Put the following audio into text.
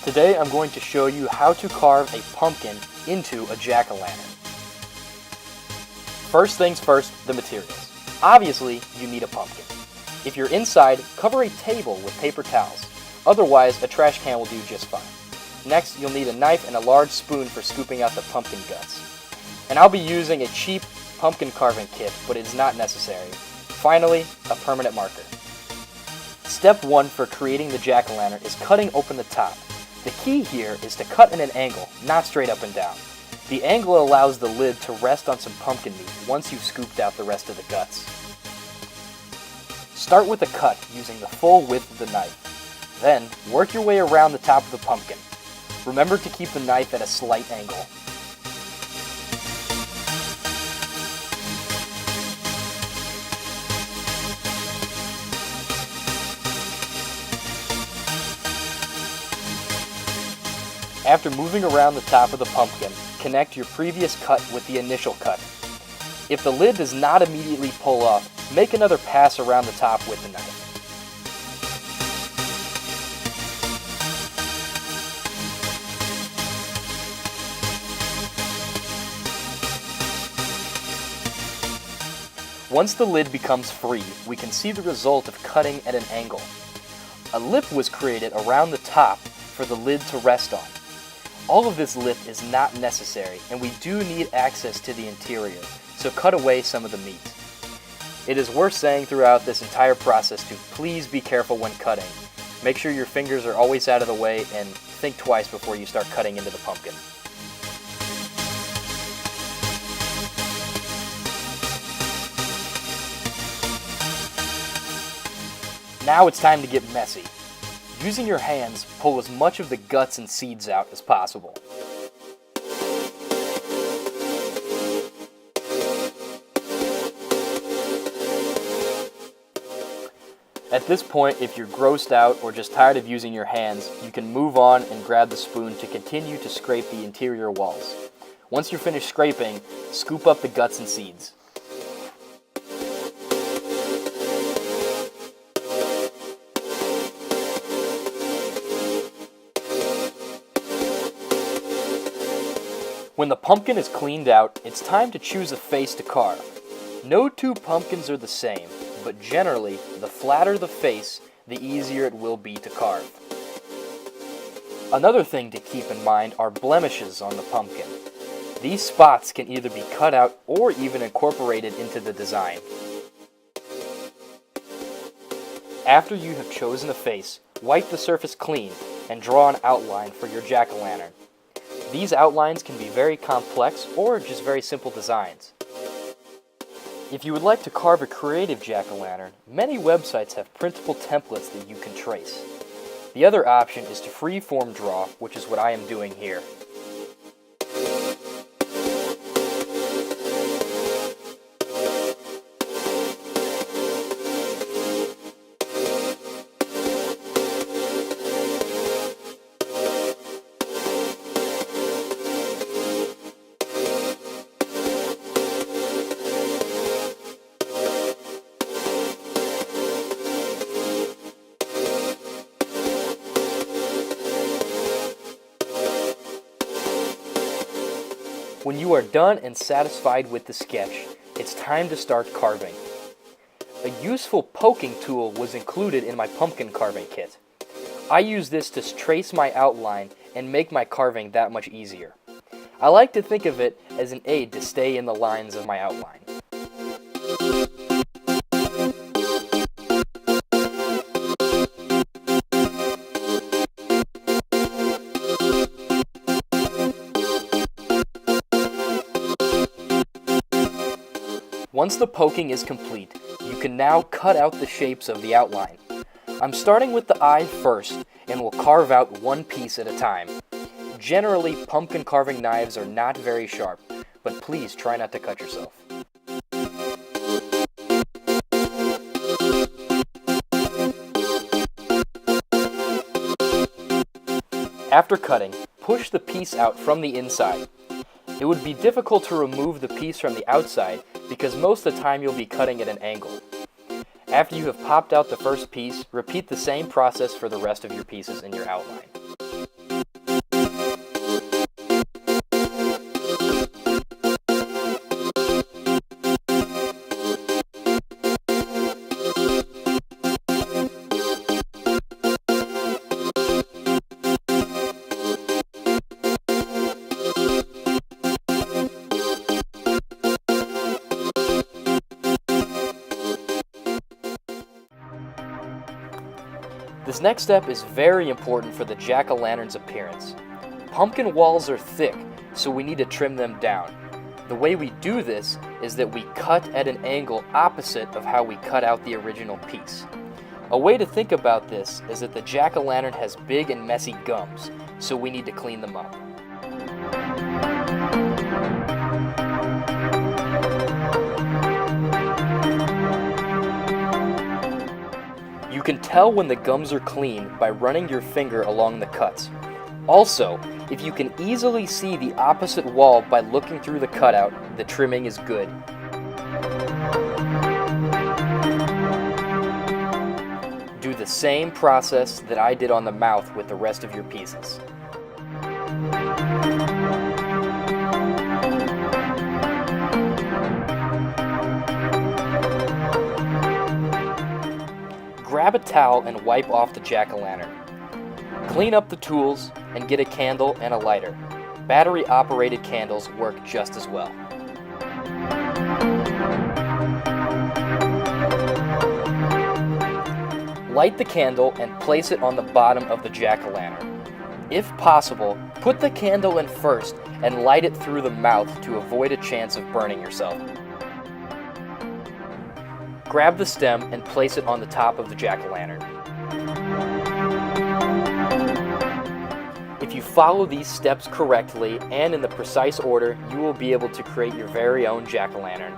Today I'm going to show you how to carve a pumpkin into a jack-o'-lantern. First things first, the materials. Obviously, you need a pumpkin. If you're inside, cover a table with paper towels. Otherwise, a trash can will do just fine. Next, you'll need a knife and a large spoon for scooping out the pumpkin guts. And I'll be using a cheap pumpkin carving kit, but it's not necessary. Finally, a permanent marker. Step 1 for creating the jack-o'-lantern is cutting open the top. The key here is to cut at an angle, not straight up and down. The angle allows the lid to rest on some pumpkin meat once you've scooped out the rest of the guts. Start with a cut using the full width of the knife. Then, work your way around the top of the pumpkin. Remember to keep the knife at a slight angle. After moving around the top of the pumpkin, connect your previous cut with the initial cut. If the lid does not immediately pull off, make another pass around the top with the knife. Once the lid becomes free, we can see the result of cutting at an angle. A lip was created around the top for the lid to rest on. All of this lip is not necessary, and we do need access to the interior, so cut away some of the meat. It is worth saying throughout this entire process to please be careful when cutting. Make sure your fingers are always out of the way and think twice before you start cutting into the pumpkin. Now it's time to get messy. Using your hands, pull as much of the guts and seeds out as possible. At this point, if you're grossed out or just tired of using your hands, you can move on and grab the spoon to continue to scrape the interior walls. Once you're finished scraping, scoop up the guts and seeds. When the pumpkin is cleaned out, it's time to choose a face to carve. No two pumpkins are the same, but generally, the flatter the face, the easier it will be to carve. Another thing to keep in mind are blemishes on the pumpkin. These spots can either be cut out or even incorporated into the design. After you have chosen a face, wipe the surface clean and draw an outline for your jack-o'-lantern. These outlines can be very complex or just very simple designs. If you would like to carve a creative jack-o'-lantern, many websites have printable templates that you can trace. The other option is to free-form draw, which is what I am doing here. When you are done and satisfied with the sketch, it's time to start carving. A useful poking tool was included in my pumpkin carving kit. I use this to trace my outline and make my carving that much easier. I like to think of it as an aid to stay in the lines of my outline. Once the poking is complete, you can now cut out the shapes of the outline. I'm starting with the eye first, and will carve out one piece at a time. Generally, pumpkin carving knives are not very sharp, but please try not to cut yourself. After cutting, push the piece out from the inside. It would be difficult to remove the piece from the outside because most of the time you'll be cutting at an angle. After you have popped out the first piece, repeat the same process for the rest of your pieces in your outline. This next step is very important for the jack-o'-lantern's appearance. Pumpkin walls are thick, so we need to trim them down. The way we do this is that we cut at an angle opposite of how we cut out the original piece. A way to think about this is that the jack-o'-lantern has big and messy gums, so we need to clean them up. You can tell when the gums are clean by running your finger along the cuts. Also, if you can easily see the opposite wall by looking through the cutout, the trimming is good. Do the same process that I did on the mouth with the rest of your pieces. Grab a towel and wipe off the jack-o'-lantern. Clean up the tools and get a candle and a lighter. Battery-operated candles work just as well. Light the candle and place it on the bottom of the jack-o'-lantern. If possible, put the candle in first and light it through the mouth to avoid a chance of burning yourself. Grab the stem and place it on the top of the jack-o'-lantern. If you follow these steps correctly and in the precise order, you will be able to create your very own jack-o'-lantern.